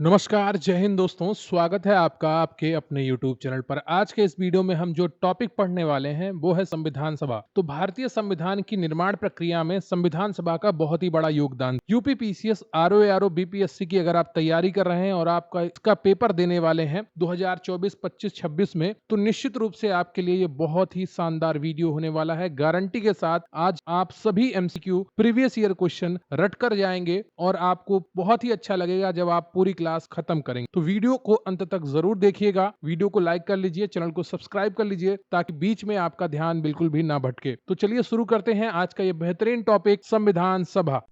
नमस्कार, जय हिंद दोस्तों। स्वागत है आपका आपके अपने YouTube चैनल पर। आज के इस वीडियो में हम जो टॉपिक पढ़ने वाले हैं वो है संविधान सभा। तो भारतीय संविधान की निर्माण प्रक्रिया में संविधान सभा का बहुत ही बड़ा योगदान। यूपी पीसीएस, आरओ बीपीएससी की अगर आप तैयारी कर रहे हैं और आपका इसका पेपर देने वाले हैं 2024, 25, 26 में, तो निश्चित रूप से आपके लिए ये बहुत ही शानदार वीडियो होने वाला है। गारंटी के साथ आज आप सभी एमसीक्यू प्रीवियस ईयर क्वेश्चन रट कर जाएंगे और आपको बहुत ही अच्छा लगेगा जब आप पूरी क्लास खत्म करेंगे। तो वीडियो को अंत तक जरूर देखिएगा। वीडियो को लाइक कर लीजिए, चैनल को सब्सक्राइब कर लीजिए ताकि बीच में आपका ध्यान बिल्कुल भी ना भटके। तो चलिए शुरू करते हैं आज का ये बेहतरीन टॉपिक, संविधान सभा।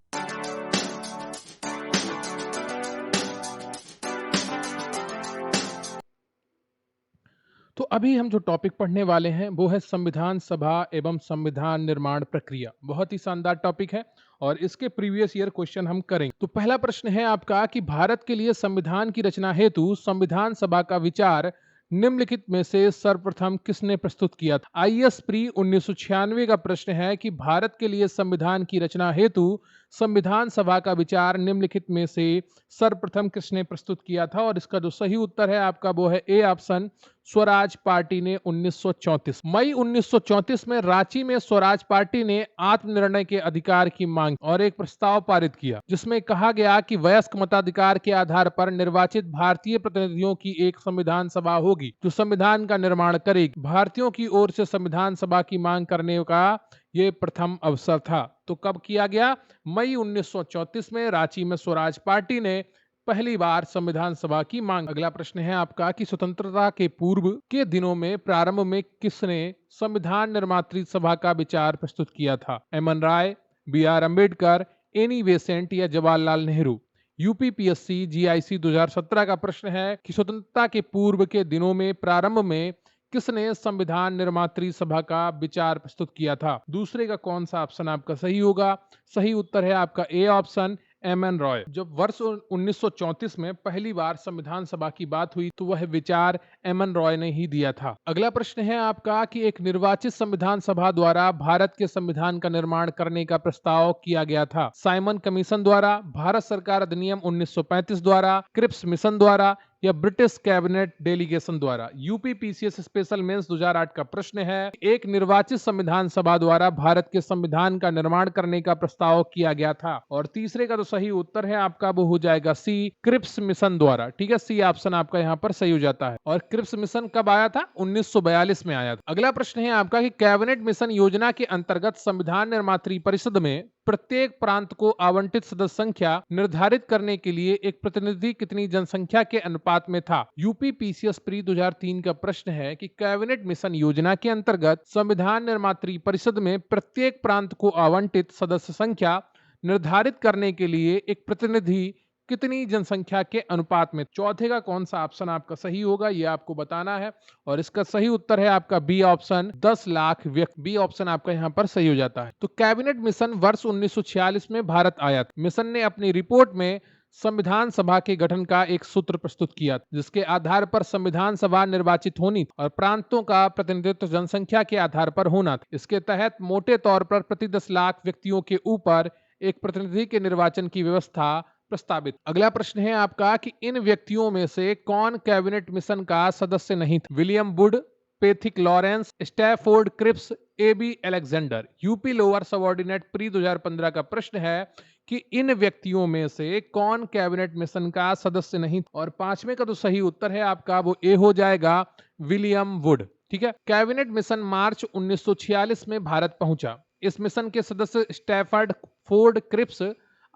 तो अभी हम जो टॉपिक पढ़ने वाले हैं वो है संविधान सभा एवं संविधान निर्माण प्रक्रिया। बहुत ही शानदार टॉपिक है और इसके प्रीवियस ईयर क्वेश्चन हम करेंगे। तो पहला प्रश्न है आपका कि भारत के लिए संविधान की रचना हेतु संविधान सभा का विचार निम्नलिखित में से सर्वप्रथम किसने प्रस्तुत किया था? आईएएस प्री 1996 का प्रश्न है कि भारत के लिए संविधान की रचना हेतु संविधान सभा का विचार निम्नलिखित में से सर्वप्रथम किसने प्रस्तुत किया था? और इसका जो सही उत्तर है आपका वो है ए ऑप्शन, स्वराज पार्टी ने 1934। मई 1934 में रांची में स्वराज पार्टी ने आत्मनिर्णय के अधिकार की मांग और एक प्रस्ताव पारित किया जिसमें कहा गया कि वयस्क मताधिकार के आधार पर निर्वाचित भारतीय प्रतिनिधियों की एक संविधान सभा होगी जो संविधान का निर्माण करेगी। भारतीयों की ओर से संविधान सभा की मांग करने का ये प्रथम अवसर था। तो कब किया गया? मई 1934 में रांची में स्वराज पार्टी ने पहली बार संविधान सभा की मांग। अगला प्रश्न है आपका कि स्वतंत्रता के पूर्व के दिनों में प्रारंभ में किसने संविधान निर्मात्री सभा का विचार प्रस्तुत किया था? एमएन राय, बी.आर. अम्बेडकर, एनी बेसेंट या जवाहरलाल नेहरू? यूपीपीएससी जीआईसी 2017 का प्रश्न है कि स्वतंत्रता के पूर्व के दिनों में प्रारंभ में किसने संविधान निर्मात्री सभा का विचार प्रस्तुत किया था? दूसरे का कौन सा ऑप्शन आपका सही होगा? सही उत्तर है आपका ए ऑप्शन, एमएन रॉय। जब वर्ष 1934 में पहली बार संविधान सभा की बात हुई तो वह विचार एमएन रॉय ने ही दिया था। अगला प्रश्न है आपका कि एक निर्वाचित संविधान सभा द्वारा भारत के संविधान का निर्माण करने का प्रस्ताव किया गया था? साइमन कमीशन द्वारा, भारत सरकार अधिनियम 1935 द्वारा, क्रिप्स मिशन द्वारा या ब्रिटिश कैबिनेट डेलीगेशन द्वारा? यूपीपीसीएस स्पेशल मेंस 2008 का प्रश्न है, एक निर्वाचित संविधान सभा द्वारा भारत के संविधान का निर्माण करने का प्रस्ताव किया गया था। और तीसरे का तो सही उत्तर है आपका वो हो जाएगा सी, क्रिप्स मिशन द्वारा। ठीक है, सी ऑप्शन आपका यहाँ पर सही हो जाता है। और क्रिप्स मिशन कब आया था? 1942 में आया था। अगला प्रश्न है आपका कि कैबिनेट मिशन योजना के अंतर्गत संविधान निर्मात्री परिषद में प्रत्येक प्रांत को आवंटित सदस्य संख्या निर्धारित करने के लिए एक प्रतिनिधि कितनी जनसंख्या के अनुपात में था? यूपीपीसीएस प्री 2003 का प्रश्न है कि कैबिनेट मिशन योजना के अंतर्गत संविधान निर्मात्री परिषद में प्रत्येक प्रांत को आवंटित सदस्य संख्या निर्धारित करने के लिए एक प्रतिनिधि कितनी जनसंख्या के अनुपात में? चौथे का कौन सा ऑप्शन आपका सही होगा ये आपको बताना है और इसका सही उत्तर है आपका बी ऑप्शन, 10 लाख व्यक्ति। बी ऑप्शन आपका यहाँ पर सही हो जाता है। तो कैबिनेट मिशन वर्ष 1946 में भारत आया था। मिशन ने अपनी रिपोर्ट में संविधान सभा के गठन का एक सूत्र प्रस्तुत किया जिसके आधार पर संविधान सभा निर्वाचित होनी और प्रांतों का प्रतिनिधित्व जनसंख्या के आधार पर होना था। इसके तहत मोटे तौर पर प्रति 10 लाख व्यक्तियों के ऊपर एक प्रतिनिधि के निर्वाचन की व्यवस्था प्रस्तावित। अगला प्रश्न है आपका कि इन व्यक्तियों में से कौन कैबिनेट मिशन का सदस्य नहीं था? William Wood, Pethick Lawrence, Stafford Cripps, AB Alexander? UP lower subordinate pre 2015 का प्रश्न है कि इन व्यक्तियों में से कौन कैबिनेट मिशन का सदस्य नहीं? और पांचवें का तो सही उत्तर है आपका वो ए हो जाएगा, विलियम वुड। ठीक है, कैबिनेट मिशन मार्च 1946 में भारत पहुंचा। इस मिशन के सदस्य स्टैफर्ड फोर्ड क्रिप्स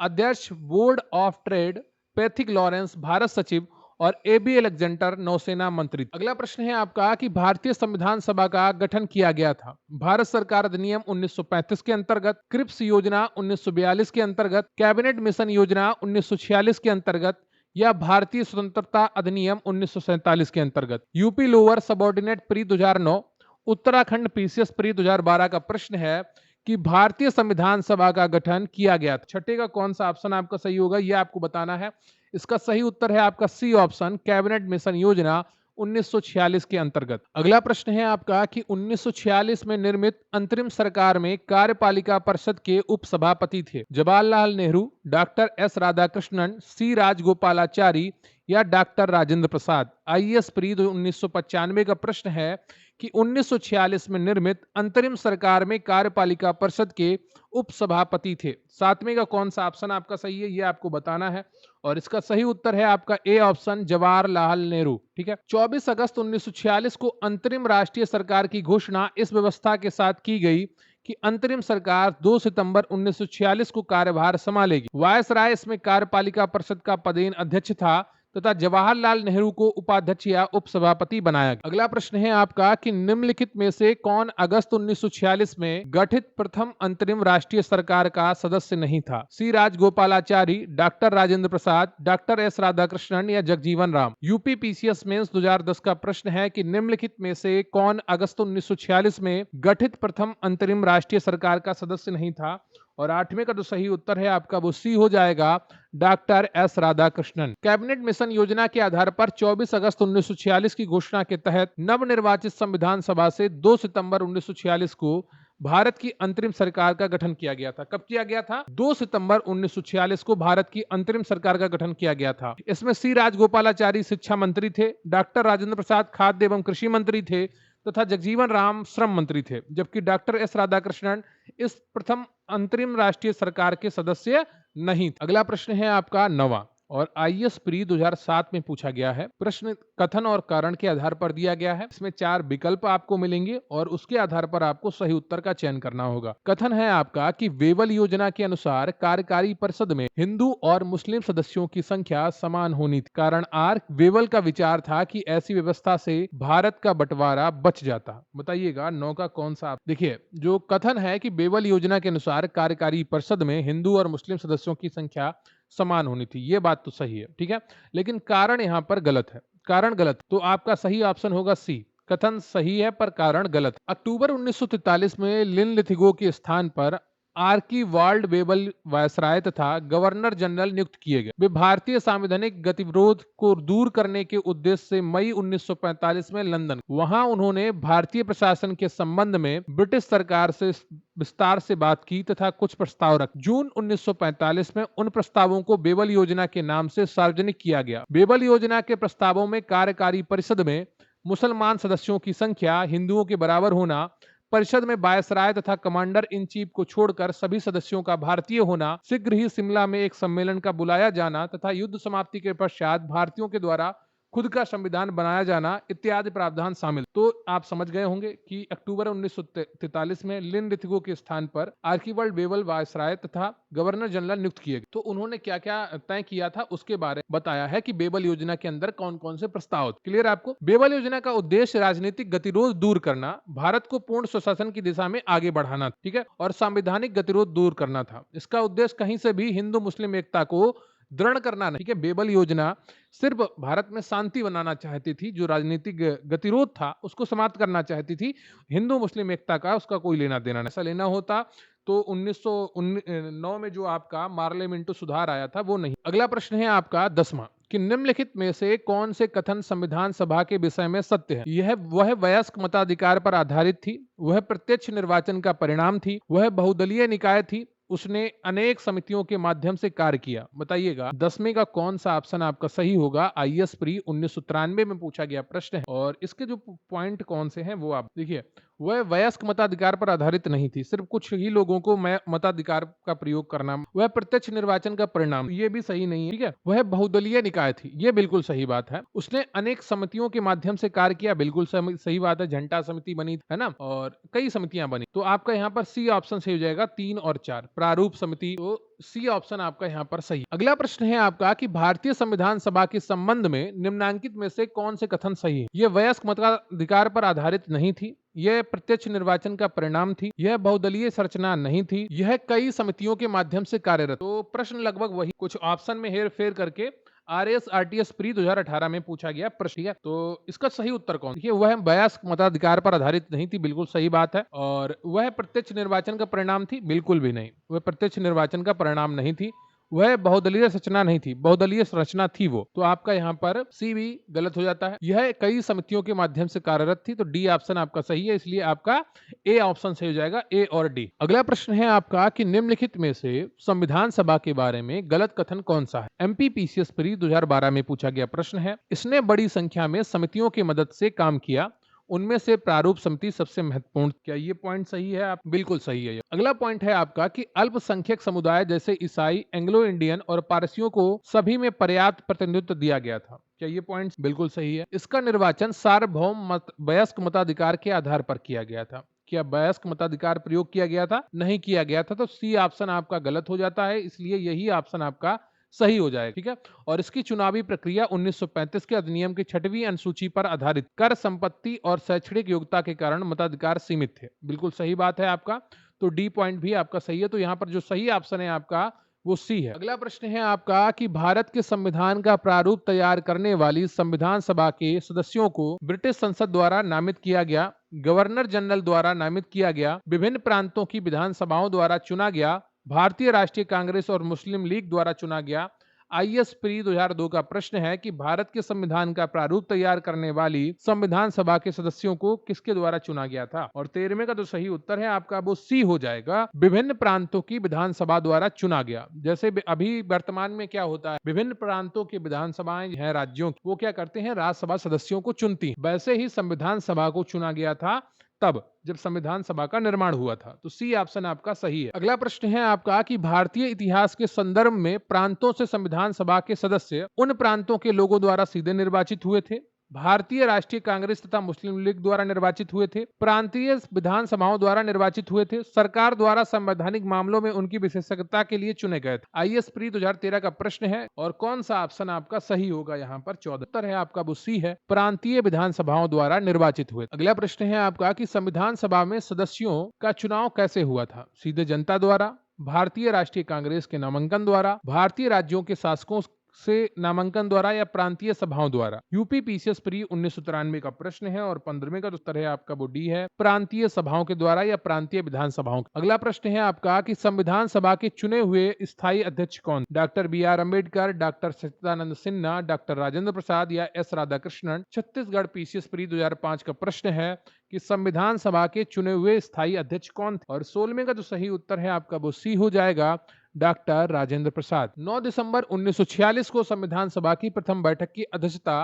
अध्यक्ष board of trade, Pethick Lawrence Bharat सचिव और एबी अलेक्जेंडर नौसेना मंत्री। अगला प्रश्न है आपका कि भारतीय संविधान सभा का गठन किया गया था भारत सरकार अधिनियम 1935 के अंतर्गत, क्रिप्स योजना 1942 के अंतर्गत, कैबिनेट मिशन योजना 1946 के अंतर्गत या भारतीय स्वतंत्रता अधिनियम 1947 के अंतर्गत? UP lower subordinate pre 2009, Uttarakhand PCS pre 2012 का प्रश्न है कि भारतीय संविधान सभा का गठन किया गया था। छठे का कौन सा ऑप्शन आपका सही होगा ये आपको बताना है। इसका सही उत्तर है आपका सी ऑप्शन, कैबिनेट मिशन योजना 1946 के अंतर्गत। अगला प्रश्न है आपका कि 1946 में निर्मित अंतरिम सरकार में कार्यपालिका परिषद के उपसभापति थे जवाहरलाल नेहरू, डॉक्टर एस राधाकृष्णन, सी राजगोपालाचारी या डॉक्टर राजेंद्र प्रसाद। आईएएस प्री 1995 का प्रश्न है कि 1946 में निर्मित अंतरिम सरकार में कार्यपालिका परिषद के उपसभापति थे। सातवें का कौन सा ऑप्शन आपका सही है, ये आपको बताना है और इसका सही उत्तर है आपका ए ऑप्शन, जवाहरलाल नेहरू। ठीक है। 24 अगस्त 1946 को अंतरिम राष्ट्रीय सरकार की घोषणा इस व्यवस्था के साथ की गई कि अंतरिम सरकार 2 सितंबर 1946 को कार्यभार संभालेगी। वायसराय इसमें कार्यपालिका परिषद का पदेन अध्यक्ष था तथा जवाहरलाल नेहरू को उपाध्यक्ष या उपसभापति बनाया गया। अगला प्रश्न है आपका कि निम्नलिखित में से कौन अगस्त 1946 में गठित प्रथम अंतरिम राष्ट्रीय सरकार का सदस्य नहीं था? C Rajagopalachari, doctor Rajendra Prasad, doctor S Radhakrishnan या Jagjivan Ram. UP PCS mains 2010 का प्रश्न है कि निम्नलिखित में से कौन अगस्त 1946 में गठित प्रथम अंतरिम राष्ट्रीय सरकार का सदस्य नहीं था? और आठवें का जो सही उत्तर है आपका वो सी हो जाएगा, doctor S Radhakrishnan. Cabinet mission योजना के आधार पर 24 अगस्त 1946 की घोषणा के तहत नवनिर्वाचित संविधान सभा से 2 सितंबर 1946 को भारत की अंतरिम सरकार का गठन किया गया था। कब किया गया था? 2 सितंबर 1946 को भारत की अंतरिम सरकार का गठन किया गया था। इसमें सी राजगोपालाचारी शिक्षा मंत्री थे, डॉक्टर राजेंद्र प्रसाद खाद्य एवं कृषि मंत्री थे तथा जगजीवन राम श्रम मंत्री थे, जबकि डॉक्टर एस राधाकृष्णन इस प्रथम अंतरिम राष्ट्रीय सरकार के सदस्य नहीं थे। अगला प्रश्न है आपका 9वां और आईएएस प्री 2007 में पूछा गया है। प्रश्न कथन और कारण के आधार पर दिया गया है। इसमें 4 विकल्प आपको मिलेंगे और उसके आधार पर आपको सही उत्तर का चयन करना होगा। कथन है आपका कि वेवल योजना के अनुसार कार्यकारी परिषद में हिंदू और मुस्लिम सदस्यों की संख्या समान होनी थी। कारण आर, वेवल का विचार था कि ऐसी व्यवस्था से भारत का बंटवारा बच जाता। बताइएगा 9 का कौन सा? देखिए, जो कथन है कि वेवल योजना के अनुसार कार्यकारी परिषद में हिंदू और मुस्लिम सदस्यों की संख्या समान होनी थी, ये बात तो सही है। ठीक है, लेकिन कारण यहां पर गलत है। कारण गलत, तो आपका सही ऑप्शन होगा सी। कथन सही है पर कारण गलत। अक्टूबर 1943 में लिनलिथिगो के स्थान पर आर्कीवाल्ड वेबल वायसराय तथा गवर्नर जनरल नियुक्त किए गए। वे भारतीय सांवैधानिक गतिविरोध को दूर करने के उद्देश्य से मई 1945 में लंदन, वहां उन्होंने भारतीय प्रशासन के संबंध में ब्रिटिश सरकार से विस्तार से बात की तथा कुछ प्रस्ताव रखे। जून 1945 में उन प्रस्तावों को बेबल योजना के नाम से सार्वजनिक किया गया। बेबल योजना के प्रस्तावों में कार्यकारी परिषद में मुसलमान सदस्यों की संख्या हिंदुओं के बराबर होना, परिषद में वायसराय तथा कमांडर इन चीफ को छोड़कर सभी सदस्यों का भारतीय होना, शीघ्र ही शिमला में एक सम्मेलन का बुलाया जाना तथा युद्ध समाप्ति के पश्चात भारतीयों के द्वारा खुद का संविधान बनाया जाना इत्यादि प्रावधान शामिल। तो आप समझ गए होंगे कि अक्टूबर 1943 में लिनलिथिगो के स्थान पर आर्कीवाल्ड वेबल वायसराय तथा गवर्नर जनरल नियुक्त किए गए। तो उन्होंने क्या क्या तय किया था उसके बारे में बताया है कि बेबल योजना के अंदर कौन कौन से प्रस्ताव। क्लियर आपको? बेबल योजना का उद्देश्य राजनीतिक गतिरोध दूर करना, भारत को पूर्ण स्वशासन की दिशा में आगे बढ़ाना, ठीक है, और संवैधानिक गतिरोध दूर करना था। इसका उद्देश्य कहीं से भी हिंदू मुस्लिम एकता को दृढ़ करना नहीं। ठीक है, बेबल योजना सिर्फ भारत में शांति बनाना चाहती थी, जो राजनीतिक गतिरोध था उसको समाप्त करना चाहती थी। हिंदू मुस्लिम एकता का उसका कोई लेना देना नहीं। ऐसा लेना होता तो 1909 में जो आपका पार्लियामेंटो सुधार आया था वो नहीं। अगला प्रश्न है आपका 10वां कि निम्नलिखित में से कौन से कथन संविधान सभा के विषय में सत्य है? यह वह वयस्क मताधिकार पर आधारित थी, वह प्रत्यक्ष निर्वाचन का परिणाम थी, वह बहुदलीय निकाय थी, उसने अनेक समितियों के माध्यम से कार्य किया। बताइएगा 10वें का कौन सा ऑप्शन आपका सही होगा? आईएएस प्री 1993 में पूछा गया प्रश्न है और इसके जो पॉइंट कौन से हैं वो आप देखिए। वह वयस्क मताधिकार पर आधारित नहीं थी, सिर्फ कुछ ही लोगों को मताधिकार का प्रयोग करना। वह प्रत्यक्ष निर्वाचन का परिणाम, ये भी सही नहीं है। ठीक है, वह बहुदलीय निकाय थी, ये बिल्कुल सही बात है। उसने अनेक समितियों के माध्यम से कार्य किया, बिल्कुल सही बात है। झंटा समिति बनी है ना, और कई समितियां बनी। तो आपका यहाँ पर सी ऑप्शन सही हो जाएगा। 3 और 4 प्रारूप समिति, तो सी ऑप्शन आपका यहाँ पर सही। अगला प्रश्न है आपका कि भारतीय संविधान सभा के संबंध में निम्नांकित में से कौन से कथन सही है? यह वयस्क मताधिकार पर आधारित नहीं थी, यह प्रत्यक्ष निर्वाचन का परिणाम थी, यह बहुदलीय संरचना नहीं थी, यह कई समितियों के माध्यम से कार्यरत। तो प्रश्न लगभग वही, कुछ ऑप्शन में हेर फेर करके आरएस प्री 2018 में पूछा गया प्रश्न है। तो इसका सही उत्तर कौन? देखिए, वह वयस्क मताधिकार पर आधारित नहीं थी, बिल्कुल सही बात है। और वह प्रत्यक्ष निर्वाचन का परिणाम थी, बिल्कुल भी नहीं, वह प्रत्यक्ष निर्वाचन का परिणाम नहीं थी। वह बहुदलीय रचना नहीं थी, बहुदलीय रचना थी वो। तो आपका यहाँ पर सी भी गलत हो जाता है। यह कई समितियों के माध्यम से कार्यरत थी, तो डी ऑप्शन आपका सही है, इसलिए आपका ए ऑप्शन सही हो जाएगा, ए और डी। अगला प्रश्न है आपका कि निम्नलिखित में से संविधान सभा के बारे में गलत कथन कौन सा है? एमपीपीसीएस प्री 2012 में पूछा गया प्रश्न है। इसने बड़ी संख्या में समितियों की मदद से काम किया, उनमें से प्रारूप समिति सबसे महत्वपूर्ण। क्या ये पॉइंट सही है? आप बिल्कुल सही है। अगला पॉइंट है आपका कि अल्पसंख्यक समुदाय जैसे ईसाई, एंग्लो इंडियन और पारसियों को सभी में पर्याप्त प्रतिनिधित्व दिया गया था। क्या ये पॉइंट बिल्कुल सही है? इसका निर्वाचन सार्वभौम वयस्क मताधिकार के आधार पर किया गया था। क्या वयस्क मताधिकार प्रयोग किया गया था? नहीं किया गया था, तो सी ऑप्शन आपका गलत हो जाता है, इसलिए यही ऑप्शन आपका सही हो जाएगा। ठीक है, और इसकी चुनावी प्रक्रिया 1935 के अधिनियम की 6वीं अनुसूची पर आधारित कर, संपत्ति और शैक्षणिक योग्यता के कारण मताधिकार सीमित थे। बिल्कुल सही बात है आपका, तो डी पॉइंट भी आपका सही है। तो यहाँ पर जो सही ऑप्शन है आपका वो सी है। अगला प्रश्न है आपका कि भारत के संविधान का प्रारूप तैयार करने वाली संविधान सभा के सदस्यों को ब्रिटिश संसद द्वारा नामित किया गया, गवर्नर जनरल द्वारा नामित किया गया, विभिन्न प्रांतों की विधानसभाओं द्वारा चुना गया, भारतीय राष्ट्रीय कांग्रेस और मुस्लिम लीग द्वारा चुना गया। आईएस प्री 2002 का प्रश्न है कि भारत के संविधान का प्रारूप तैयार करने वाली संविधान सभा के सदस्यों को किसके द्वारा चुना गया था? और 13वें का जो सही उत्तर है आपका वो सी हो जाएगा, विभिन्न प्रांतों की विधानसभा द्वारा चुना गया। जैसे अभी वर्तमान में क्या होता है, विभिन्न प्रांतों की विधानसभाएं हैं राज्यों की, वो क्या करते हैं, राज्यसभा सदस्यों को चुनती हैं। वैसे ही संविधान सभा को चुना गया था तब जब संविधान सभा का निर्माण हुआ था, तो सी ऑप्शन आपका सही है। अगला प्रश्न है आपका कि भारतीय इतिहास के संदर्भ में प्रांतों से संविधान सभा के सदस्य उन प्रांतों के लोगों द्वारा सीधे निर्वाचित हुए थे, भारतीय राष्ट्रीय कांग्रेस तथा मुस्लिम लीग द्वारा निर्वाचित हुए थे, प्रांतीय विधानसभाओं द्वारा निर्वाचित हुए थे, सरकार द्वारा संवैधानिक मामलों में उनकी विशेषज्ञता के लिए चुने गए थे। आईएस प्री 2013 का प्रश्न है और कौन सा ऑप्शन आपका सही होगा? यहाँ पर 14 उत्तर है आपका वो सी है, प्रांतीय विधानसभाओं द्वारा निर्वाचित हुए। अगला प्रश्न है आपका कि संविधान सभा में सदस्यों का चुनाव कैसे हुआ था? सीधे जनता द्वारा, भारतीय राष्ट्रीय कांग्रेस के नामांकन द्वारा, भारतीय राज्यों के शासकों से नामांकन द्वारा या प्रांतीय सभाओं द्वारा। यूपीपीसीएस प्री 1993 का प्रश्न है और 15वें का उत्तर है आपका वो डी है, प्रांतीय सभाओं के द्वारा या प्रांतीय विधानसभाओं। अगला प्रश्न है आपका कि संविधान सभा के चुने हुए स्थायी अध्यक्ष कौन? डॉक्टर बी.आर. अम्बेडकर, डॉक्टर सच्चिदानंद सिन्हा, डॉक्टर राजेंद्र प्रसाद या S Radhakrishnan. Chhattisgarh PCS pre 2005 का प्रश्न है कि संविधान सभा के चुने हुए स्थायी अध्यक्ष कौन थे? और 16वें का जो सही उत्तर है आपका वो सी हो जाएगा, डॉक्टर राजेंद्र प्रसाद। 9 दिसंबर 1946 को संविधान सभा की प्रथम बैठक की अध्यक्षता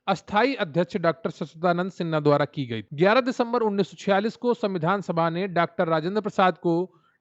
अस्थायी अध्यक्ष डॉक्टर सच्चिदानंद सिन्हा द्वारा की गई। 11 दिसंबर 1946 को संविधान सभा ने डॉक्टर राजेंद्र प्रसाद को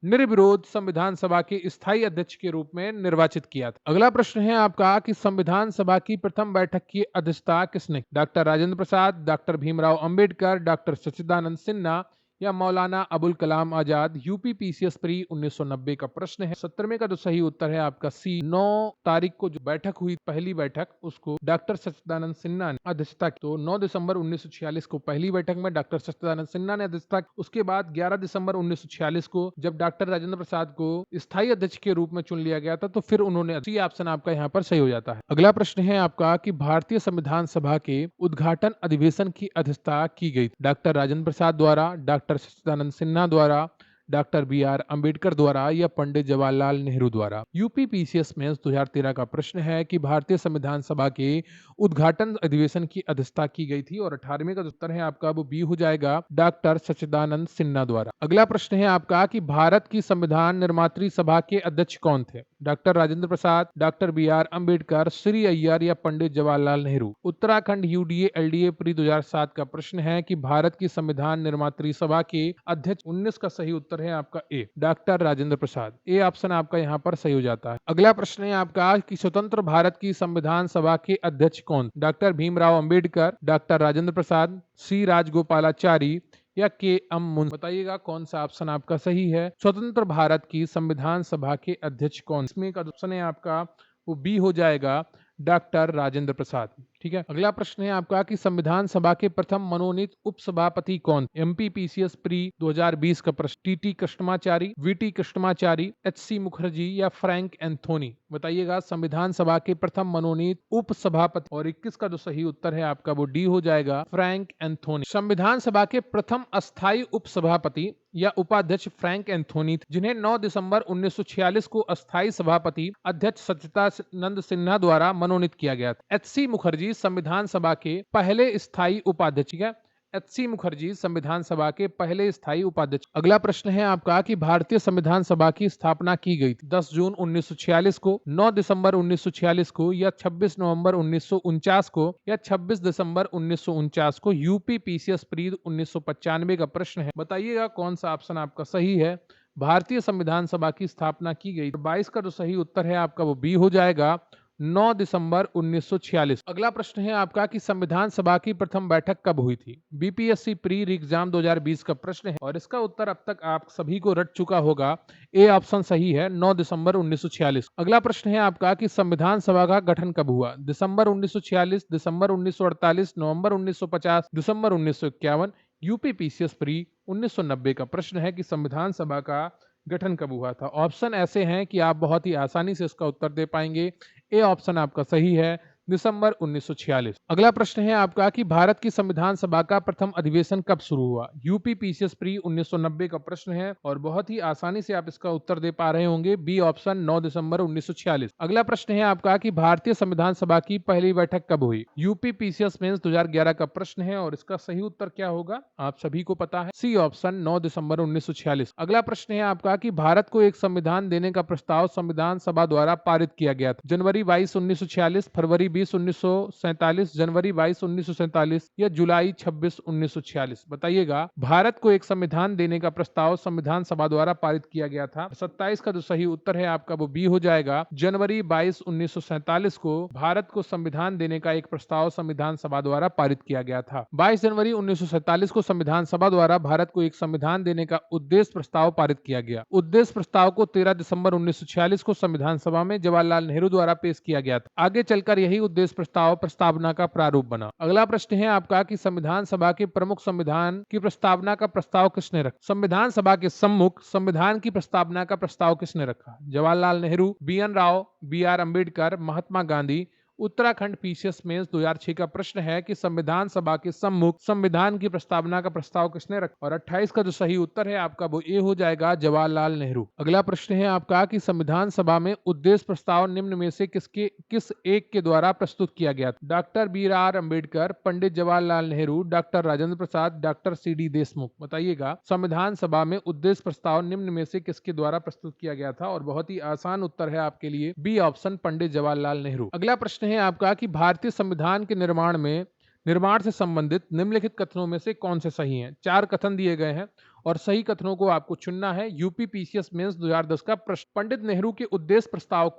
निर्विरोध संविधान सभा के स्थायी अध्यक्ष के रूप में निर्वाचित किया था। अगला प्रश्न है आपका कि संविधान सभा की प्रथम बैठक की अध्यक्षता किसने? Doctor Rajendra Prasad, doctor Bhimrao Ambedkar, doctor Sachchidanand Sinha या मौलाना अबुल कलाम आजाद। यूपीपीसीएस प्री 1990 का प्रश्न है। 17वें का जो सही उत्तर है आपका सी। 9 तारीख को जो बैठक हुई, पहली बैठक, उसको डॉक्टर सच्चिदानंद सिन्हा ने अध्यक्षता की। तो 9 दिसंबर 1946 को पहली बैठक में डॉक्टर सच्चिदानंद सिन्हा ने अध्यक्षता की। उसके बाद 11 दिसंबर 1946 को जब डॉक्टर राजेंद्र प्रसाद को स्थायी अध्यक्ष के रूप में चुन लिया गया था, तो फिर उन्होंने, सी ऑप्शन आपका यहाँ पर सही हो जाता है। अगला प्रश्न है आपका कि भारतीय संविधान सभा के उद्घाटन अधिवेशन की अध्यक्षता की गई डॉक्टर राजेंद्र प्रसाद द्वारा, डॉक्टर सच्चिदानंद सिन्हा द्वारा, डॉक्टर बी.आर. अम्बेडकर द्वारा या पंडित जवाहरलाल नेहरू द्वारा। यूपीपीसीएस मेंस 2013 का प्रश्न है कि भारतीय संविधान सभा के उद्घाटन अधिवेशन की अध्यक्षता की गई थी, और 18वें का उत्तर है आपका वो बी हो जाएगा, डॉक्टर सच्चिदानंद सिन्हा द्वारा। अगला प्रश्न है आपका कि भारत की संविधान निर्मात्री सभा के अध्यक्ष कौन थे? डॉक्टर राजेंद्र प्रसाद, डॉक्टर बी.आर. अम्बेडकर, श्री अय्यर या Pandit Jawaharlal Nehru. Uttarakhand UDA LDA pre 2007 का प्रश्न है कि भारत की संविधान निर्मात्री सभा के अध्यक्ष 19 का सही उत्तर है आपका A, doctor Rajendra Prasad. A option आपका यहाँ पर सही हो जाता है। अगला प्रश्न है आपका कि स्वतंत्र भारत की संविधान सभा के अध्यक्ष कौन? डॉक्टर भीमराव अंबेडकर, डॉक्टर राजेंद्र प्रसाद, सी राजगोपालाचारी या के एम मुंशी। बताइएगा कौन सा ऑप्शन आपका सही है। स्वतंत्र भारत की संविधान सभा के अध्यक्ष कौन? इसमें का ऑप्शन है आपका वो बी हो जाएगा, डॉक्टर राजेंद्र प्रसाद। ठीक है। अगला प्रश्न है आपका कि संविधान सभा के प्रथम मनोनीत उपसभापति कौन? एमपीपीसीएस प्री 2020 का प्रश्न। TT Krishnamachari, VT Krishnamachari, HC Mukherjee या फ्रैंक एंथोनी? बताइएगा संविधान सभा के प्रथम मनोनीत उपसभापति। और 21 का जो सही उत्तर है आपका वो डी हो जाएगा, फ्रैंक एंथोनी। संविधान सभा के प्रथम अस्थायी उपसभापति या उपाध्यक्ष फ्रैंक एंथोनी थे, जिन्हें 9 दिसंबर 1946 को अस्थायी सभापति अध्यक्ष सच्चिदानंद सिन्हा द्वारा मनोनीत किया गया था। एचसी मुखर्जी संविधान सभा के पहले स्थायी उपाध्यक्ष है। एचसी मुखर्जी संविधान सभा के पहले स्थायी उपाध्यक्ष। अगला प्रश्न है आपका कि भारतीय संविधान सभा की स्थापना की गई थी 10 जून 1946 को, 9 दिसंबर 1946 को या 26 नवंबर 1949 को या 26 दिसंबर 1949 को? यूपीपीसीएस प्री 1995 का प्रश्न है। बताइएगा कौन सा ऑप्शन आपका सही है। भारतीय संविधान सभा की स्थापना की गई 22 का जो सही उत्तर है आपका वो बी हो जाएगा, 9 दिसंबर 1946। अगला प्रश्न है आपका कि संविधान सभा की प्रथम बैठक कब हुई थी? बीपीएससी प्री एग्जाम 2020 का प्रश्न है और इसका उत्तर अब तक आप सभी को रट चुका होगा। ए ऑप्शन सही है, 9 दिसंबर 1946। अगला प्रश्न है आपका कि संविधान सभा का गठन कब हुआ? दिसंबर 1946, दिसंबर 1948, नवंबर 1950, दिसंबर 1951? यूपीपीसीएस प्री 1990 का प्रश्न है कि संविधान सभा का गठन कब हुआ था। ऑप्शन ऐसे हैं कि आप बहुत ही आसानी से इसका उत्तर दे पाएंगे। ए ऑप्शन आपका सही है, दिसंबर 1946। अगला प्रश्न है आपका कि भारत की संविधान सभा का प्रथम अधिवेशन कब शुरू हुआ? यूपीपीसीएस प्री 1990 का प्रश्न है और बहुत ही आसानी से आप इसका उत्तर दे पा रहे होंगे। बी ऑप्शन, 9 दिसंबर 1946। अगला प्रश्न है आपका कि भारतीय संविधान सभा की पहली बैठक कब हुई? यूपीपीसीएस मेंस 2011 का प्रश्न है और इसका सही उत्तर क्या होगा आप सभी को पता है। सी ऑप्शन, 9 दिसंबर 1946। अगला प्रश्न है आपका कि भारत को एक संविधान देने का प्रस्ताव संविधान सभा द्वारा पारित किया गया था। जनवरी 22, 1946, फरवरी 20, 1947, जनवरी 22, 1947 या जुलाई 26, 1946? बताइएगा भारत को एक संविधान देने का प्रस्ताव संविधान सभा द्वारा पारित किया गया था। 27 का जो सही उत्तर है आपका वो बी हो जाएगा, जनवरी 22, 1947 को भारत को संविधान देने का एक प्रस्ताव संविधान सभा द्वारा पारित किया गया था। 22 जनवरी 1947 को संविधान सभा द्वारा भारत को एक संविधान देने का उद्देश्य प्रस्ताव पारित किया गया। उद्देश्य प्रस्ताव को 13 दिसंबर 1946 को संविधान सभा में जवाहरलाल नेहरू द्वारा पेश किया गया था। आगे चलकर यही उद्देश्य प्रस्ताव प्रस्तावना का प्रारूप बना। अगला प्रश्न है आपका कि संविधान सभा के प्रमुख संविधान की प्रस्तावना का प्रस्ताव किसने रखा? संविधान सभा के सम्मुख संविधान की प्रस्तावना का प्रस्ताव किसने रखा? Jawaharlal Nehru, BN Rao, B R Ambedkar, Mahatma Gandhi? Uttarakhand PCS mains 2006 का प्रश्न है कि संविधान सभा के सम्मुख संविधान की प्रस्तावना का प्रस्ताव किसने रखा? और 28 का जो सही उत्तर है आपका वो ए हो जाएगा, जवाहरलाल नेहरू। अगला प्रश्न है आपका कि संविधान सभा में उद्देश्य प्रस्ताव निम्न में से किस एक के द्वारा प्रस्तुत किया गया था? Doctor B R Ambedkar, Pandit Jawaharlal Nehru, doctor Rajendra Prasad, doctor CD Deshmukh? बताइएगा संविधान सभा में उद्देश्य प्रस्ताव निम्न में से किसके द्वारा प्रस्तुत किया गया था? और बहुत ही आसान उत्तर है आपके लिए, बी ऑप्शन, पंडित जवाहरलाल नेहरू। अगला प्रश्न है आपका कि भारतीय संविधान के निर्माण से संबंधित निम्नलिखित कथनों में से कौन से सही हैं? 4 कथन दिए गए हैं और सही कथनों को आपको चुनना है। यूपीपीसीएस मेंस 2010 का प्रश्न। पंडित नेहरू के उद्देश्य प्रस्ताव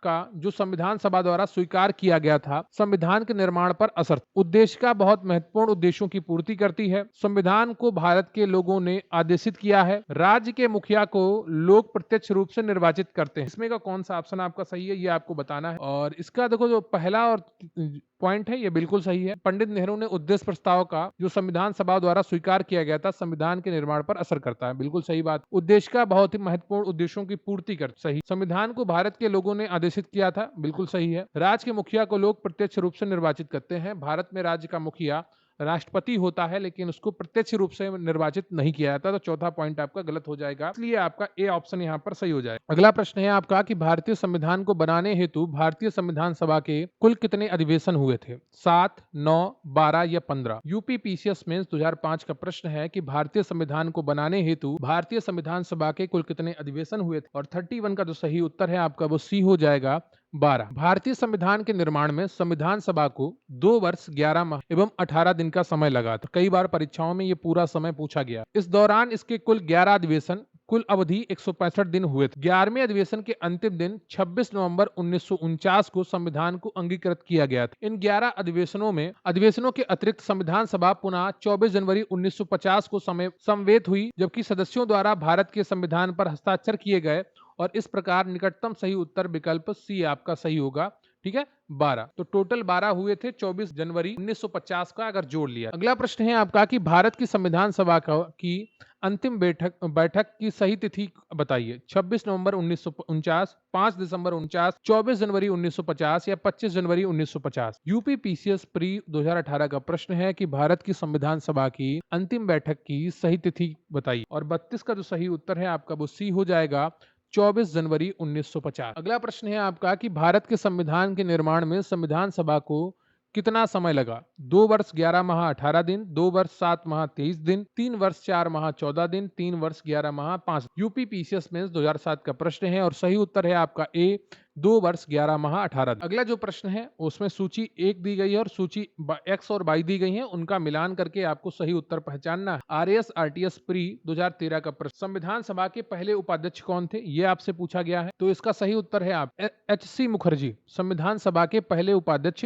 का जो संविधान सभा द्वारा स्वीकार किया गया था, संविधान के निर्माण पर असर। उद्देशिका बहुत महत्वपूर्ण उद्देश्यों की पूर्ति करती है। संविधान को भारत के लोगों ने आदेशित किया है। राज्य के मुखिया को लोग प्रत्यक्ष रूप से निर्वाचित करते हैं। इसमें का कौन सा ऑप्शन आपका सही है ये आपको बताना है। और इसका देखो जो पहला और पॉइंट है ये बिल्कुल सही है। पंडित नेहरू ने उद्देश्य प्रस्ताव का जो संविधान सभा द्वारा स्वीकार किया गया था, संविधान के निर्माण पर असर करता है। बिल्कुल सही बात। उद्देश्य का बहुत ही महत्वपूर्ण उद्देश्यों की पूर्ति कर, सही। संविधान को भारत के लोगों ने आदेशित किया था, बिल्कुल सही है। राज्य के मुखिया को लोग प्रत्यक्ष रूप से निर्वाचित करते हैं। भारत में राज्य का मुखिया राष्ट्रपति होता है लेकिन उसको प्रत्यक्ष रूप से निर्वाचित नहीं किया जाता, तो चौथा पॉइंट आपका गलत हो जाएगा, इसलिए आपका ए ऑप्शन यहाँ पर सही हो जाएगा। अगला प्रश्न है आपका कि भारतीय संविधान को बनाने हेतु भारतीय संविधान सभा के कुल कितने अधिवेशन हुए थे? 7, 9, 12 या 15? यूपीपीसीएस मेंस 2005 का प्रश्न है कि भारतीय संविधान को बनाने हेतु भारतीय संविधान सभा के कुल कितने अधिवेशन हुए थे? और 31 का जो सही उत्तर है आपका वो सी हो जाएगा, 12। भारतीय संविधान के निर्माण में संविधान सभा को 2 वर्ष 11 माह एवं 18 दिन का समय लगा था। कई बार परीक्षाओं में ये पूरा समय पूछा गया। इस दौरान इसके कुल 11 अधिवेशन, कुल अवधि 165 दिन हुए थे। 11वें अधिवेशन के अंतिम दिन 26 नवंबर 1949 को संविधान को अंगीकृत किया गया था। इन 11 अधिवेशनों के अतिरिक्त संविधान सभा पुनः 24 जनवरी 1950 को समवेत हुई, जबकि सदस्यों द्वारा भारत के संविधान पर हस्ताक्षर किए गए। और इस प्रकार निकटतम सही उत्तर विकल्प सी आपका सही होगा। ठीक है 12, तो टोटल 12 हुए थे 24 जनवरी 1950 का अगर जोड़ लिया। अगला प्रश्न है आपका कि भारत की संविधान सभा की अंतिम बैठक की सही तिथि बताइए। 26 नवंबर 1949, 5 दिसंबर 49, 24 जनवरी 1950 या 25 जनवरी 1950। यूपी पीसीएस प्री 2018 का प्रश्न है कि भारत की संविधान सभा की अंतिम बैठक की सही तिथि बताइए, और 32 का जो सही उत्तर है आपका वो सी हो जाएगा, 24 जनवरी 1950। अगला प्रश्न है आपका कि भारत के संविधान के निर्माण में संविधान सभा को कितना समय लगा। 2 वर्ष 11 माह 18 दिन, 2 वर्ष 7 माह 23 दिन, 3 वर्ष 4 माह 14 दिन, 3 वर्ष 11 माह 5। यूपी पीसीएस मेंस 2007 का प्रश्न है और सही उत्तर है आपका ए, 2 वर्ष 11 माह 18 दिन। अगला जो प्रश्न है उसमें सूची 1 दी गई है और सूची X और Y दी गई है, उनका मिलान करके आपको सही उत्तर पहचानना है। आरएस आरटीएस प्री 2013 का प्रश्न, संविधान सभा के पहले उपाध्यक्ष कौन थे, ये आपसे पूछा गया है। तो इसका सही उत्तर है आप HC मुखर्जी। संविधान सभा के पहले उपाध्यक्ष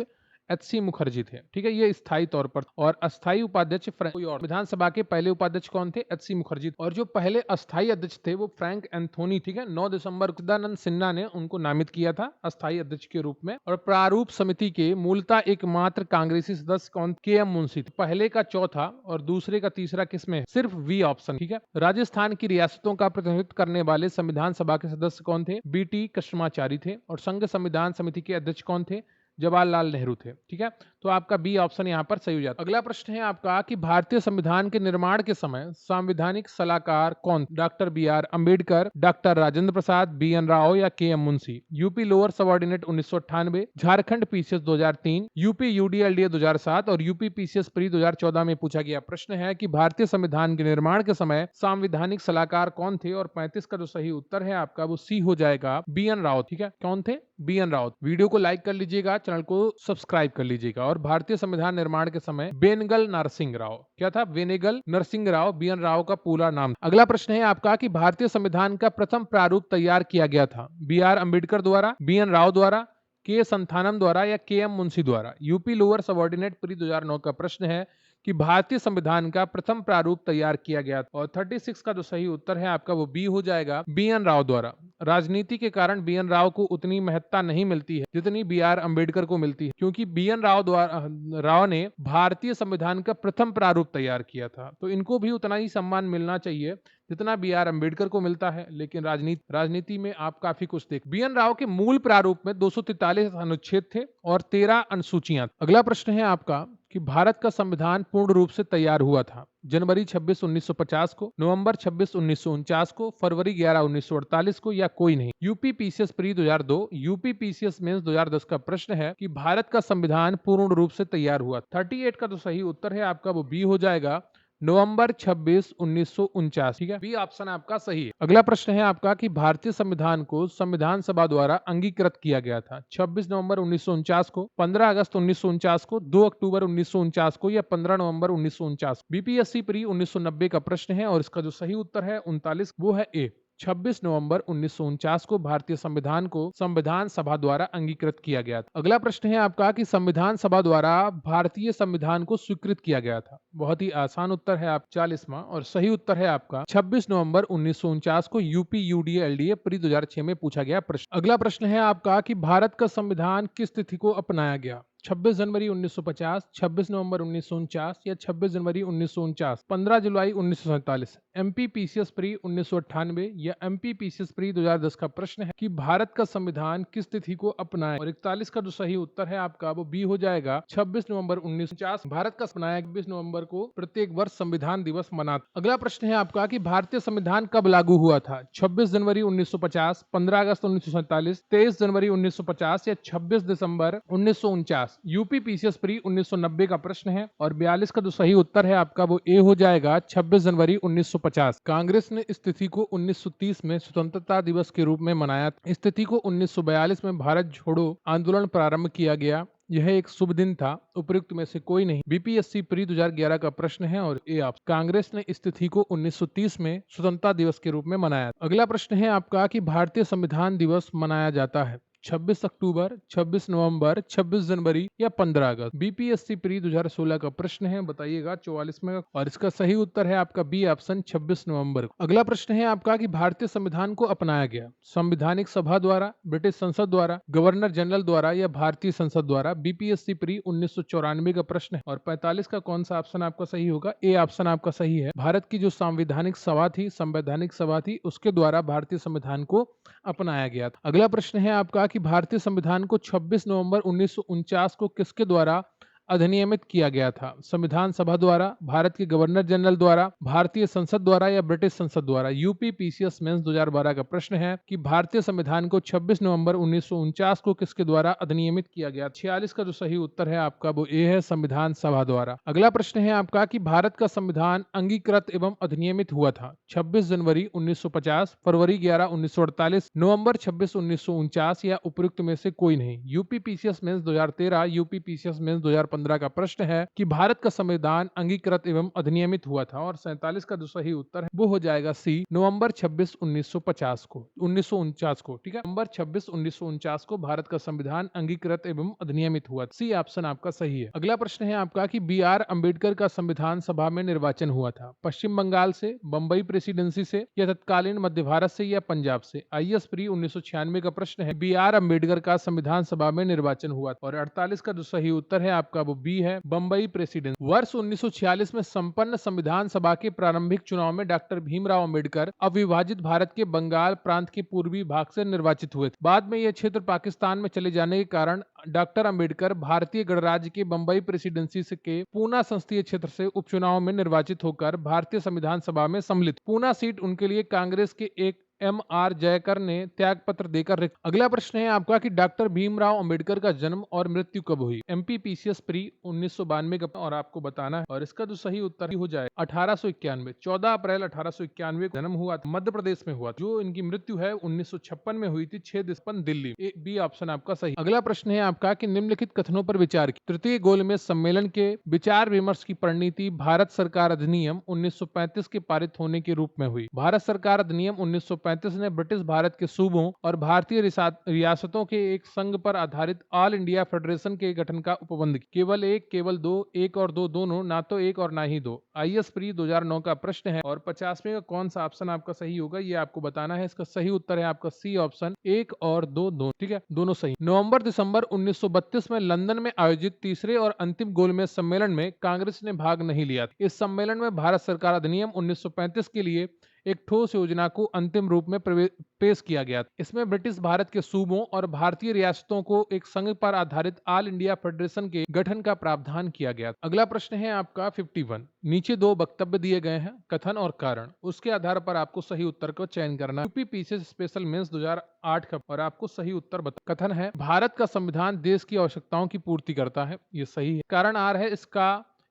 HC मुखर्जी थे, ठीक है, ये स्थायी तौर पर। और अस्थायी उपाध्यक्ष कोई और। विधानसभा के पहले उपाध्यक्ष कौन थे, HC मुखर्जी। और जो पहले अस्थायी अध्यक्ष थे वो फ्रैंक एंथोनी, ठीक है, 9 दिसंबर सच्चिदानंद सिन्हा ने उनको नामित किया था अस्थायी अध्यक्ष के रूप में। और प्रारूप समिति के मूलतः एकमात्र कांग्रेसी सदस्य कौन, KM मुंशी। पहले का चौथा और दूसरे का तीसरा किसमें, सिर्फ V ऑप्शन, ठीक है। राजस्थान की रियासतों का प्रतिनिधित्व करने वाले संविधान सभा के सदस्य कौन थे, BT कृष्णाचारी थे। और संघ संविधान समिति के अध्यक्ष कौन थे, जवाहरलाल नेहरू थे, ठीक है। तो आपका बी ऑप्शन यहाँ पर सही हो जाता है। अगला प्रश्न है आपका कि भारतीय संविधान के निर्माण के समय संवैधानिक सलाहकार कौन, doctor BR Ambedkar, doctor Rajendra Prasad, BN Rao या KM Munshi. UP lower subordinate 1998, Jharkhand PCS 2003, UP UDLDA 2007 और यूपी पीसीएस प्री 2014 में पूछा गया प्रश्न है कि भारतीय संविधान के निर्माण के समय संवैधानिक सलाहकार कौन थे। और 35 का जो सही उत्तर है आपका वो सी हो जाएगा, BN राव, ठीक है। कौन थे, BN राव। वीडियो को लाइक कर लीजिएगा, चैनल को सब्सक्राइब कर लीजिएगा। और भारतीय संविधान निर्माण के समय बेनेगल नरसिंह राव, क्या था, बेनेगल नरसिंह राव, BN राव का पूरा नाम। अगला प्रश्न है आपका कि भारतीय संविधान का प्रथम प्रारूप तैयार किया गया था, BR अम्बेडकर द्वारा, BN राव द्वारा, K संथानम द्वारा या KM मुंशी द्वारा। यूपी लोअर सबऑर्डिनेट प्री 2009 का प्रश्न है कि भारतीय संविधान का प्रथम प्रारूप तैयार किया गया। और 36 का जो सही उत्तर है आपका वो बी हो जाएगा, BN राव द्वारा। राजनीति के कारण BN राव को उतनी महत्ता नहीं मिलती है जितनी BR अम्बेडकर को मिलती है, क्योंकि BN राव ने भारतीय संविधान का प्रथम प्रारूप तैयार किया था। तो इनको भी उतना ही सम्मान मिलना चाहिए जितना BR अम्बेडकर को मिलता है। लेकिन राजनीति में आप काफी कुछ देख। BN राव के मूल प्रारूप में 243 अनुच्छेद थे और 13 अनुसूचियां। अगला प्रश्न है आपका कि भारत का संविधान पूर्ण रूप से तैयार हुआ था जनवरी 26, 1950 को, नवंबर 26, 1949 को, फरवरी 11, 1948 को या कोई नहीं। UP PCS pre 2002, UP PCS mains 2010 का प्रश्न है कि भारत का संविधान पूर्ण रूप से तैयार हुआ। 38 का जो सही उत्तर है आपका वो बी हो जाएगा, नवंबर 26, 1949, ठीक है, बी ऑप्शन आपका सही है। अगला प्रश्न है आपका कि भारतीय संविधान को संविधान सभा द्वारा अंगीकृत किया गया था 26 नवंबर 1949 को, 15 अगस्त 1949 को, 2 अक्टूबर 1949 को या 15 नवंबर 1949। बीपीएससी प्री 1990 का प्रश्न है और इसका जो सही उत्तर है 39, वो है ए, 26 नवंबर 1949 को भारतीय संविधान को संविधान सभा द्वारा अंगीकृत किया गया था। अगला प्रश्न है आपका कि संविधान सभा द्वारा भारतीय संविधान को स्वीकृत किया गया था। बहुत ही आसान उत्तर है आप 40वां, और सही उत्तर है आपका 26 नवंबर 1949 को यूपी UDLDA प्री 2006 में पूछा गया प्रश्न। अगला प्रश्न है आपका कि भारत का संविधान किस तिथि को अपनाया गया, 26 जनवरी 1950, 26 नवंबर 1949 या 26 जनवरी 1949, 15 जुलाई 1947। MP पीसीएस प्री 1998 या MP पीसीएस प्री 2010 का प्रश्न है कि भारत का संविधान किस तिथि को अपनाया। और 41 का जो सही उत्तर है आपका वो बी हो जाएगा, 26 नवंबर 1949 भारत का अपनाया 26 नवंबर को प्रत्येक वर्ष संविधान दिवस मनाता। अगला प्रश्न है आपका कि भारतीय संविधान कब लागू हुआ था, 26 जनवरी 1950, 15 अगस्त 1947, 23 जनवरी 1950 या 26 दिसंबर 1949। यूपी पीसीएस प्री 1990 का प्रश्न है और 42 का जो सही उत्तर है आपका वो ए हो जाएगा, 26 जनवरी 1950। कांग्रेस ने इस तिथि को 1930 में स्वतंत्रता दिवस के रूप में मनाया। इस तिथि को 1942 में भारत छोड़ो आंदोलन प्रारंभ किया गया। यह एक शुभ दिन था, उपयुक्त में से कोई नहीं। बीपीएससी प्री 2011 का प्रश्न है और ए आप, कांग्रेस ने इस तिथि को 1930 में स्वतंत्रता दिवस के रूप में मनाया। अगला प्रश्न है आपका कि भारतीय संविधान दिवस मनाया जाता है 26 अक्टूबर, 26 नवंबर, 26 जनवरी या 15 अगस्त? बीपीएससी प्री 2016 का प्रश्न है, बताइएगा 44 में, और इसका सही उत्तर है आपका बी ऑप्शन 26 नवंबर को। अगला प्रश्न है आपका कि भारतीय संविधान को अपनाया गया संवैधानिक सभा द्वारा, ब्रिटिश संसद द्वारा, गवर्नर जनरल द्वारा या भारतीय संसद द्वारा? बीपीएससी प्री 1994 का प्रश्न है, और 45 का कौन सा ऑप्शन आपका सही होगा? ए ऑप्शन आपका सही है। भारत की जो संवैधानिक सभा थी उसके द्वारा भारतीय संविधान को अपनाया गया था। अगला प्रश्न है आपका कि भारतीय संविधान को 26 नवंबर 1949 को किसके द्वारा अधिनियमित किया गया था? संविधान सभा द्वारा, भारत के गवर्नर जनरल द्वारा, भारतीय संसद द्वारा या ब्रिटिश संसद द्वारा? यूपी पीसीएस मेंस 2012 का प्रश्न है कि भारतीय संविधान को 26 नवंबर 1949 को किसके द्वारा अधिनियमित किया गया? 46 का जो सही उत्तर है आपका वो ए है, संविधान सभा द्वारा। अगला प्रश्न है आपका कि भारत का संविधान अंगीकृत एवं अधिनियमित हुआ था 26 जनवरी 1950, फरवरी 11 1948, नवंबर 26 1949 या उपयुक्त में से कोई नहीं? UP PCS mains 2013, UP PCS mains 2015 का प्रश्न है कि भारत का संविधान अंगीकृत एवं अधिनियमित हुआ था, और 47 का जो सही उत्तर है वो हो जाएगा सी, नवंबर 26 1949 को, 1949 को। ठीक है, नवंबर 26 1949 को भारत का संविधान अंगीकृत एवं अधिनियमित हुआ। सी ऑप्शन आपका सही है। अगला प्रश्न है आपका कि बी आर अम्बेडकर का संविधान सभा में निर्वाचन हुआ था पश्चिम बंगाल से, बंबई प्रेसिडेंसी से या तत्कालीन मध्य भारत से या पंजाब से? आईएएस प्री 1996 का प्रश्न है, बी आर अम्बेडकर का संविधान सभा में निर्वाचन हुआ, और 48 का जो सही उत्तर है आपका वो बी है, बंबई प्रेसिडेंसी। वर्ष 1946 में संपन्न संविधान सभा के प्रारंभिक चुनाव में डॉक्टर भीमराव अंबेडकर अविभाजित भारत के बंगाल प्रांत के पूर्वी भाग से निर्वाचित हुए थे। बाद में यह क्षेत्र पाकिस्तान में चले जाने के कारण डॉक्टर अंबेडकर भारतीय गणराज्य के बंबई प्रेसिडेंसी से के पूना संसदीय क्षेत्र से उपचुनाव में निर्वाचित होकर भारतीय संविधान सभा में सम्मिलित। पूना सीट उनके लिए कांग्रेस के एक एम आर जयकर ने त्याग पत्र देकर रिक्त। अगला प्रश्न है आपका कि डॉक्टर भीमराव अंबेडकर का जन्म और मृत्यु कब हुई? एमपी पीसीएस प्री 1992 का, और आपको बताना है, और इसका जो सही उत्तर हो जाए 1891, 14 अप्रैल 1891 को जन्म हुआ, मध्य प्रदेश में हुआ। जो इनकी मृत्यु है 1956 में हुई थी, 6 दिसंबर, दिल्ली। बी ऑप्शन आपका सही। अगला प्रश्न है आपका कि निम्नलिखित कथनों पर विचार की। तृतीय गोलमेज सम्मेलन के विचार विमर्श की परिणति भारत सरकार अधिनियम 1935 के पारित होने के रूप में हुई। भारत सरकार अधिनियम 1935 ने ब्रिटिश भारत के सूबों और भारतीय रियासतों के एक संघ पर आधारित ऑल इंडिया फेडरेशन के गठन का उपबंध किया। केवल एक, केवल दो, एक और दो दोनों, ना तो एक और ना ही दो। आईएएस प्री 2009 का प्रश्न है, और 50वें का कौन सा ऑप्शन आपका सही होगा ये आपको बताना है। इसका सही उत्तर है आपका सी ऑप्शन, एक और दो दोनों। ठीक है, दोनों सही। नवंबर दिसंबर 1932 में लंदन में आयोजित तीसरे और अंतिम गोलमेज सम्मेलन में कांग्रेस ने भाग नहीं लिया। इस सम्मेलन में भारत सरकार अधिनियम 1935 के लिए एक ठोस योजना को अंतिम रूप में पेश किया गया। इसमें ब्रिटिश भारत के सूबों और भारतीय रियासतों को एक संघ पर आधारित ऑल इंडिया फेडरेशन के गठन का प्रावधान किया गया। अगला प्रश्न है आपका 51। नीचे दो वक्तव्य दिए गए हैं, कथन और कारण, उसके आधार पर आपको सही उत्तर का चयन करना। यूपी पीसीएस स्पेशल मेंस 2008 का, और आपको सही उत्तर बता। कथन है, भारत का संविधान देश की आवश्यकताओं की पूर्ति करता है, ये सही है। कारण आर है,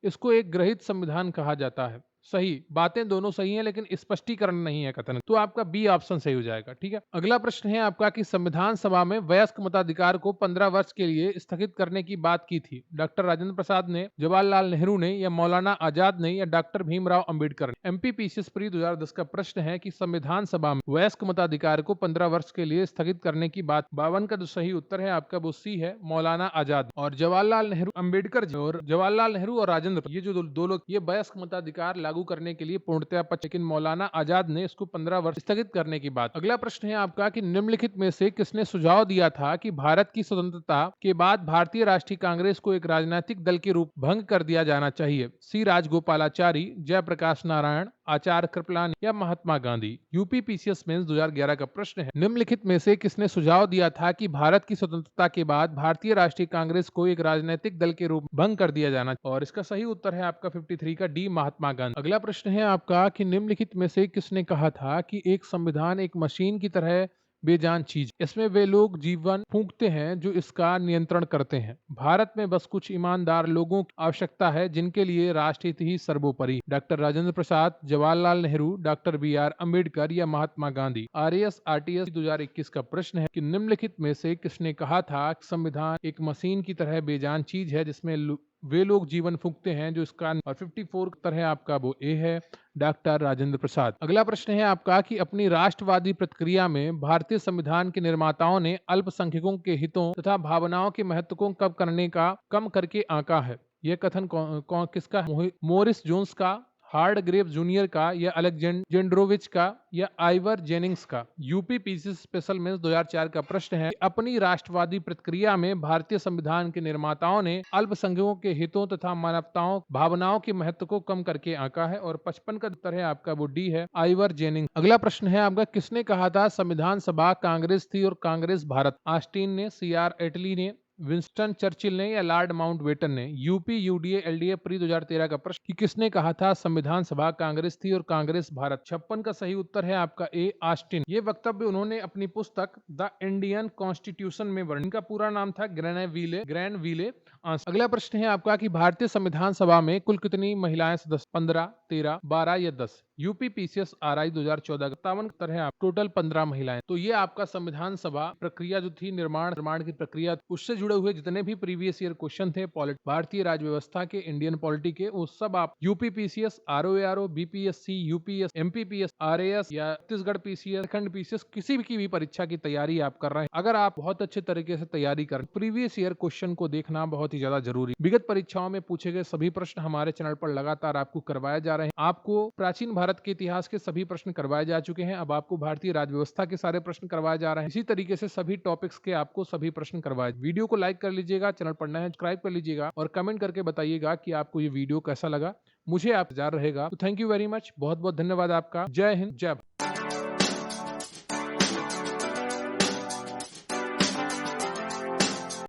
इसको एक ग्रहित संविधान कहा जाता है, सही। बातें दोनों सही हैं, लेकिन स्पष्टीकरण नहीं है कथन, तो आपका बी ऑप्शन सही हो जाएगा। ठीक है, अगला प्रश्न है आपका कि संविधान सभा में वयस्क मताधिकार को 15 वर्ष के लिए स्थगित करने की बात की थी। डॉक्टर राजेंद्र प्रसाद ने, जवाहरलाल नेहरू ने, या मौलाना आजाद ने, या डॉक्टर भीमराव अंबेडकर ने? एमपी पीसीएस प्री 2010 का प्रश्न है कि संविधान सभा में वयस्क मताधिकार को 15 वर्ष के लिए स्थगित करने की बात। 52 का जो सही उत्तर है आपका वो सी है, मौलाना आजाद। और जवाहरलाल नेहरू, अंबेडकर जी, और जवाहरलाल नेहरू और राजेंद्र, ये जो दो लोग, ये वयस्क मताधिकार लागू करने के लिए पूर्णतया पक्ष, लेकिन मौलाना आजाद ने इसको 15 वर्ष स्थगित करने की बात। अगला प्रश्न है आपका कि निम्नलिखित में से किसने सुझाव दिया था कि भारत की स्वतंत्रता के बाद भारतीय राष्ट्रीय कांग्रेस को एक राजनीतिक दल के रूप भंग कर दिया जाना चाहिए? सी राजगोपालाचारी, जयप्रकाश नारायण, आचार्य कृपलानी या Mahatma Gandhi? UP PCS mains 2011 का प्रश्न है, निम्नलिखित में से किसने सुझाव दिया था कि भारत की स्वतंत्रता के बाद भारतीय राष्ट्रीय कांग्रेस को एक राजनीतिक दल के रूप भंग कर दिया जाना? और इसका सही उत्तर है आपका 53 का डी, महात्मा गांधी। अगला प्रश्न है आपका कि निम्नलिखित में से किसने कहा था कि एक संविधान एक मशीन की तरह बेजान चीज, इसमें वे लोग जीवन फूंकते हैं जो इसका नियंत्रण करते हैं। भारत में बस कुछ ईमानदार लोगों की आवश्यकता है जिनके लिए राष्ट्रहित ही सर्वोपरि। Doctor Rajendra Prasad, Jawaharlal Nehru, doctor B R Ambedkar या महात्मा गांधी? आरएएस आरटीएस 2021 का प्रश्न है कि निम्नलिखित में से किसने कहा था कि संविधान एक मशीन की तरह बेजान चीज है जिसमें वे लोग जीवन फूंकते हैं जो इसका, और 54 उत्तर है आपका वो ए है, डॉक्टर राजेंद्र प्रसाद। अगला प्रश्न है आपका कि अपनी राष्ट्रवादी प्रतिक्रिया में भारतीय संविधान के निर्माताओं ने अल्पसंख्यकों के हितों तथा भावनाओं के महत्व को कम करके आंका है। यह कथन किसका है? मोरिस जोन्स का, हार्ड ग्रेव जूनियर का, या अलेक्जेंड्रोविच का, या आइवर जेनिंग्स का। यूपी पीसी स्पेशल मेंस 2004 का प्रश्न है, अपनी राष्ट्रवादी प्रतिक्रिया में भारतीय संविधान के निर्माताओं ने अल्पसंख्यकों के हितों तथा मानवताओं भावनाओं के महत्व को कम करके आंका है, और 55 का उत्तर है आपका वो डी है, आइवर जेनिंग्स। अगला प्रश्न है आपका, किसने कहा था संविधान सभा कांग्रेस थी और कांग्रेस भारत? ऑस्टिन ने, सीआर एटली ने, विंस्टन चर्चिल ने, या लॉर्ड माउंटबेटन ने? यूपी यूडीए एलडीए प्री 2013 का प्रश्न कि किसने कहा था संविधान सभा कांग्रेस थी और कांग्रेस भारत? 56 का सही उत्तर है आपका ए, ऑस्टिन। ये वक्तव्य उन्होंने अपनी पुस्तक द इंडियन कॉन्स्टिट्यूशन में वर्णित। इनका पूरा नाम था ग्रैनविले। अगला प्रश्न है आपका कि भारतीय संविधान सभा में कुल कितनी महिलाएं सदस्य? 15, 13, 12 या 10? यूपी पीसीएस आरआई 2014 का 57 उत्तर है आप, टोटल 15 महिलाएं। तो ये आपका संविधान सभा प्रक्रिया जो थी, निर्माण की प्रक्रिया, उससे जुड़े हुए जितने भी प्रीवियस ईयर क्वेश्चन थे भारतीय राज्य व्यवस्था के, इंडियन पॉलिटी के, वो सब आप UP PCS, RO ARO, BPSC, UPS, MPPS, RAS या छत्तीसगढ़ पीसीएस, खंड पीसीएस, किसी भी परीक्षा की तैयारी आप कर रहे हैं, अगर आप बहुत अच्छे तरीके से तैयारी कर, प्रीवियस ईयर क्वेश्चन को देखना बहुत ही ज्यादा जरूरी। विगत परीक्षाओं में पूछे गए सभी प्रश्न हमारे चैनल पर लगातार आपको करवाए जा रहे हैं। आपको प्राचीन भारत के इतिहास के सभी प्रश्न करवाए जा चुके हैं, अब आपको भारतीय राज्य व्यवस्था के सारे प्रश्न करवाए जा रहे हैं। इसी तरीके से सभी टॉपिक्स के आपको सभी प्रश्न करवाए। वीडियो को लाइक कर लीजिएगा, चैनल पर नए हैं सब्सक्राइब कर लीजिएगा, और कमेंट करके बताइएगा कि आपको ये वीडियो कैसा लगा। मुझे आप इंतजार रहेगा। तो थैंक यू वेरी मच, बहुत बहुत धन्यवाद आपका। जय हिंद, जय भारत।